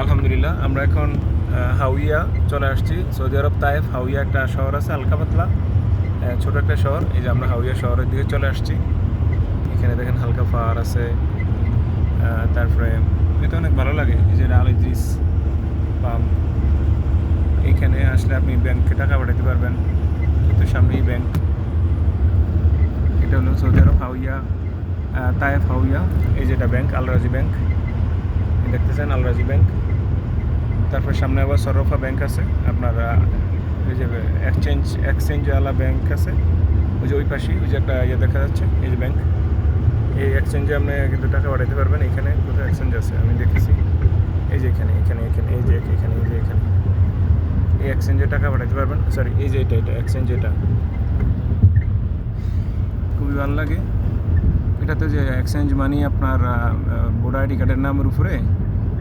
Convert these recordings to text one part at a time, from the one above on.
আলহামদুলিল্লাহ আমরা এখন হাউইয়া চলে আসছি। সৌদি আরব তায়েফ হাউইয়া একটা শহর আছে, হালকা পাতলা ছোট একটা শহর। এই যে আমরা হাউইয়া শহরের দিকে চলে আসছি। এখানে দেখেন হালকা পাহাড় আছে, তারপরে এটা অনেক ভালো লাগে। এই যে আল ইদ্রিস পাম্প, এইখানে আসলে আপনি ব্যাংকে টাকা পাঠাতে পারবেন, কিন্তু সামনেই ব্যাংক। এটা হলো সৌদি আরব হাউইয়া তায়েফ হাউইয়া। এই যেটা ব্যাংক, আল রাজি ব্যাংক দেখতেছেন, আল রাজি ব্যাংক। তারপর সামনে আবার সরফা ব্যাংক আছে, আপনার ওই যে এক্সচেঞ্জওয়ালা ব্যাংক আছে, ওই যে ওই পাশেই ওই যে একটা ইয়ে দেখা যাচ্ছে, এই যে ব্যাংক। এই এক্সচেঞ্জে আপনি কিন্তু টাকা পাঠাতে পারবেন। এখানে কোথাও এক্সচেঞ্জ আছে আমি দেখেছি, এই যে এখানে এখানে এখানে এই যে এখানে এই যে এখানে এই এক্সচেঞ্জে টাকা পাঠাতে পারবেন। সরি, এই যে এটা এক্সচেঞ্জ, এটা খুবই ভালো লাগে। এটাতে যে এক্সচেঞ্জ মানি আপনার ভোটার আইডি কার্ডের নামের উপরে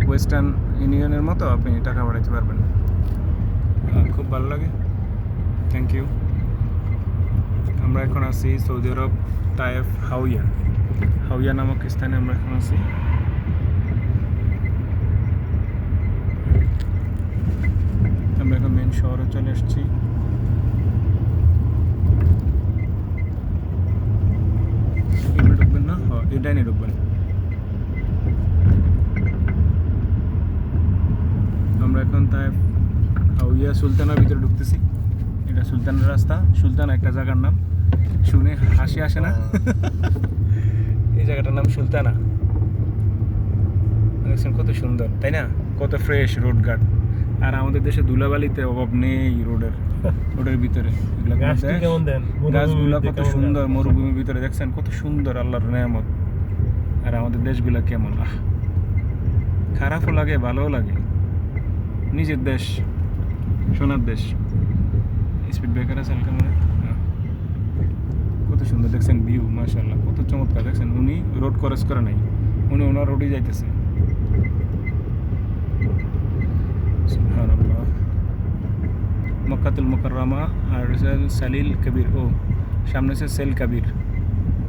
ওয়েস্টার্ন ইউনিয়নের মতো আপনি টাকা পাঠাতে পারবেন। খুব ভালো লাগে। Thank you. আমরা এখন আছি সৌদি আরব তায়েফ হাউইয়া হাউইয়া নামক স্থানে আমরা এখন আছি। আমরা এখন মেন শহরে চলে এসেছি। এগুলো ঢুকবেন না, এটাই নিয়ে ঢুকবেন। আমরা এখন তায়েফ হাউইয়া সুলতানার ভিতরে ঢুকতেছি। এটা সুলতানের রাস্তা, সুলতানা একটা জায়গার নাম, শুনে হাসি আসে না? এই জায়গাটার নাম সুলতানা। দেখছেন কত সুন্দর, তাই না? কত ফ্রেশ রোড ঘাট। আর আমাদের দেশে ধুলাবালিতে অভাব নেই রোডের ভিতরে। গাছগুলো কত সুন্দর, মরুভূমির ভিতরে দেখছেন কত সুন্দর, আল্লাহর নেয়ামত। আর আমাদের দেশগুলো কেমন, খারাপও লাগে ভালোও লাগে। নিজের দেশ, সোনার দেশ। স্পিড ব্রেকার আছে হালকা মনে, কত সুন্দর দেখছেন ভিউ, মাশাআল্লাহ কত চমৎকার। দেখছেন উনি রোড ক্রস করে নাই, উনি ওনার রোডে যাইতেছে। সুবহানাল্লাহ। মক্কাতুল মুকাররমা আর সালিল কবির, সামনে আছে সেল কবির,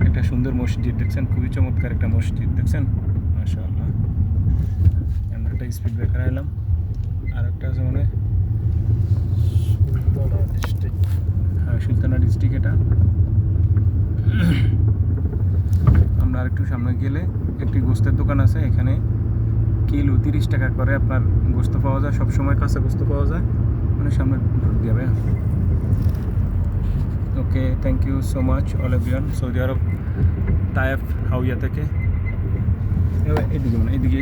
একটা সুন্দর মসজিদ দেখছেন, খুবই চমৎকার একটা মসজিদ দেখছেন, মাশাআল্লাহ। আমরা একটা স্পিড ব্রেকার এলাম, আর একটা আছে মনে হয় সুলতানা ডিস্ট্রিক্ট। এটা আমরা আরেকটু সামনে গেলে একটি গোস্তের দোকান আছে। এখানে কিলো 30 টাকা করে আপনার গোস্ত পাওয়া যায়, সবসময় কাঁচা গোস্ত পাওয়া যায়। মানে সামনে ঢুক যাবে। Okay, thank you so much all everyone. Saudi Arab Taif Hawiyah থেকে এদিকে মানে এদিকে